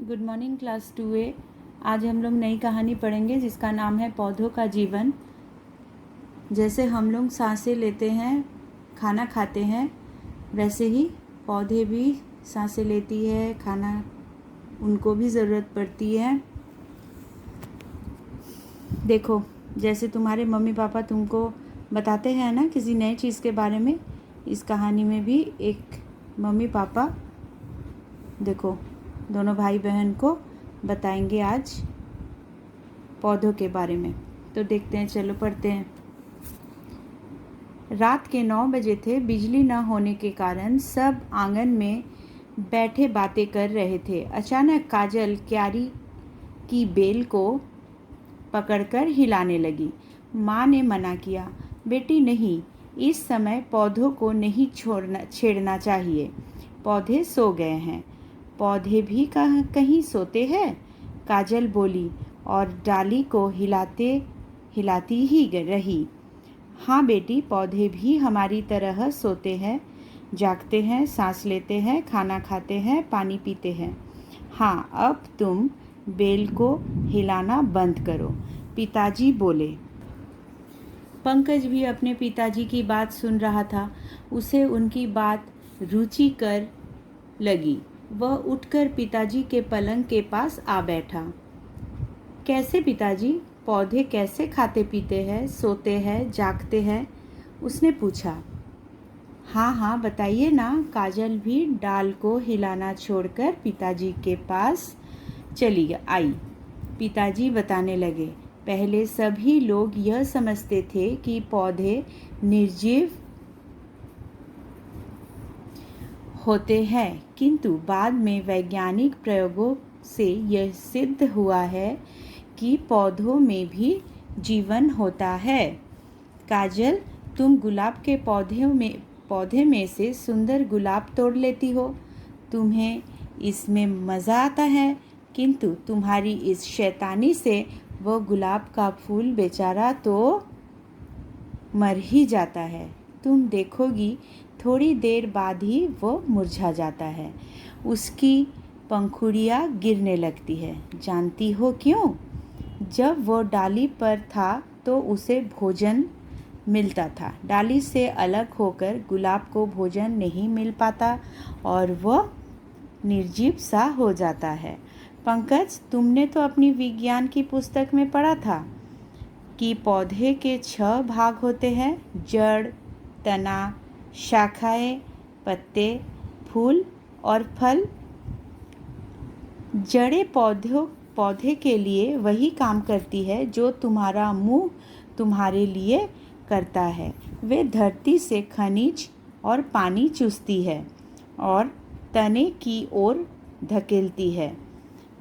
Good morning class 2A। आज हम लोग नई कहानी पढ़ेंगे जिसका नाम है पौधों का जीवन। जैसे हम लोग सांसें लेते हैं, खाना खाते हैं, वैसे ही पौधे भी सांसें लेती है, खाना उनको भी ज़रूरत पड़ती है। देखो, जैसे तुम्हारे मम्मी पापा तुमको बताते हैं ना किसी नई चीज़ के बारे में, इस कहानी में भी एक मम्मी पापा देखो दोनों भाई बहन को बताएंगे आज पौधों के बारे में। तो देखते हैं, चलो पढ़ते हैं। रात के 9 बजे थे। बिजली न होने के कारण सब आंगन में बैठे बातें कर रहे थे। अचानक काजल क्यारी की बेल को पकड़कर हिलाने लगी। माँ ने मना किया, बेटी नहीं, इस समय पौधों को नहीं छेड़ना चाहिए। पौधे सो गए हैं। पौधे भी कहीं सोते हैं, काजल बोली और डाली को हिलाती ही रही। हाँ बेटी, पौधे भी हमारी तरह सोते हैं, जागते हैं, सांस लेते हैं, खाना खाते हैं, पानी पीते हैं। हाँ, अब तुम बेल को हिलाना बंद करो, पिताजी बोले। पंकज भी अपने पिताजी की बात सुन रहा था। उसे उनकी बात रुचिकर लगी। वह उठकर पिताजी के पलंग के पास आ बैठा। कैसे पिताजी, पौधे कैसे खाते पीते हैं, सोते हैं, जागते हैं? उसने पूछा। हाँ हाँ बताइए ना। काजल भी डाल को हिलाना छोड़कर पिताजी के पास चली आई। पिताजी बताने लगे। पहले सभी लोग यह समझते थे कि पौधे निर्जीव होते हैं, किंतु बाद में वैज्ञानिक प्रयोगों से यह सिद्ध हुआ है कि पौधों में भी जीवन होता है। काजल, तुम गुलाब के पौधे में से सुंदर गुलाब तोड़ लेती हो। तुम्हें इसमें मज़ा आता है, किंतु तुम्हारी इस शैतानी से वह गुलाब का फूल बेचारा तो मर ही जाता है। तुम देखोगी थोड़ी देर बाद ही वो मुरझा जाता है, उसकी पंखुड़ियाँ गिरने लगती है। जानती हो क्यों? जब वो डाली पर था तो उसे भोजन मिलता था। डाली से अलग होकर गुलाब को भोजन नहीं मिल पाता और वह निर्जीव सा हो जाता है। पंकज, तुमने तो अपनी विज्ञान की पुस्तक में पढ़ा था कि पौधे के 6 भाग होते हैं, जड़, तना, शाखाएं, पत्ते, फूल और फल। जड़ें पौधे के लिए वही काम करती है जो तुम्हारा मुंह तुम्हारे लिए करता है। वे धरती से खनिज और पानी चूसती है और तने की ओर धकेलती है।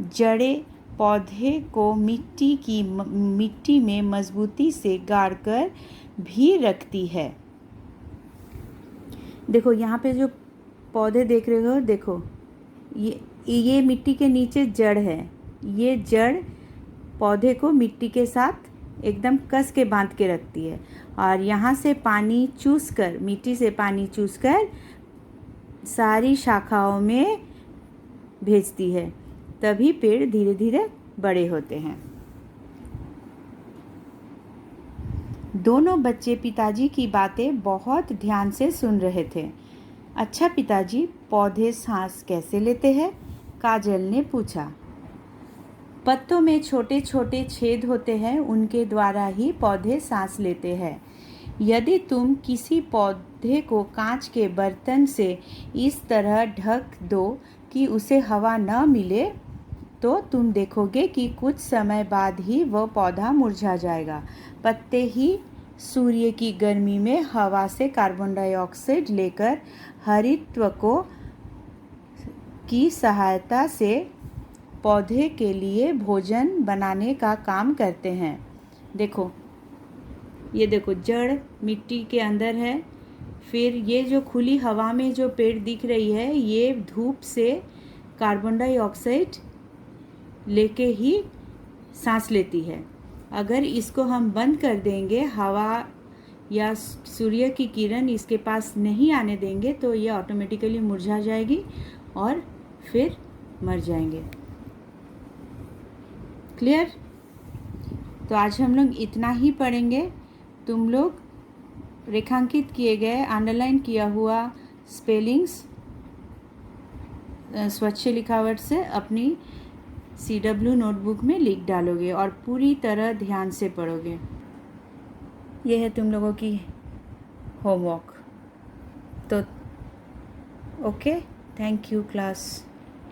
जड़ें पौधे को मिट्टी में मजबूती से गाड़कर भी रखती है। देखो यहाँ पे जो पौधे देख रहे हो, देखो ये मिट्टी के नीचे जड़ है। ये जड़ पौधे को मिट्टी के साथ एकदम कस के बांध के रखती है और यहाँ से पानी चूसकर, मिट्टी से पानी चूसकर सारी शाखाओं में भेजती है। तभी पेड़ धीरे धीरे बड़े होते हैं। दोनों बच्चे पिताजी की बातें बहुत ध्यान से सुन रहे थे। अच्छा पिताजी, पौधे सांस कैसे लेते हैं? काजल ने पूछा। पत्तों में छोटे छोटे छेद होते हैं, उनके द्वारा ही पौधे सांस लेते हैं। यदि तुम किसी पौधे को कांच के बर्तन से इस तरह ढक दो कि उसे हवा न मिले, तो तुम देखोगे कि कुछ समय बाद ही वह पौधा मुरझा जाएगा। पत्ते ही सूर्य की गर्मी में हवा से कार्बन डाइऑक्साइड लेकर हरितत्व की सहायता से पौधे के लिए भोजन बनाने का काम करते हैं। देखो, ये देखो, जड़ मिट्टी के अंदर है। फिर ये जो खुली हवा में जो पेड़ दिख रही है, ये धूप से कार्बन डाइऑक्साइड लेके ही सांस लेती है। अगर इसको हम बंद कर देंगे, हवा या सूर्य की किरण इसके पास नहीं आने देंगे, तो ये ऑटोमेटिकली मुरझा जाएगी और फिर मर जाएंगे। क्लियर? तो आज हम लोग इतना ही पढ़ेंगे। तुम लोग रेखांकित किए गए, अंडरलाइन किया हुआ स्पेलिंग्स स्वच्छ लिखावट से अपनी CW नोटबुक में लिख डालोगे और पूरी तरह ध्यान से पढ़ोगे। यह है तुम लोगों की होमवर्क। तो ओके, थैंक यू क्लास।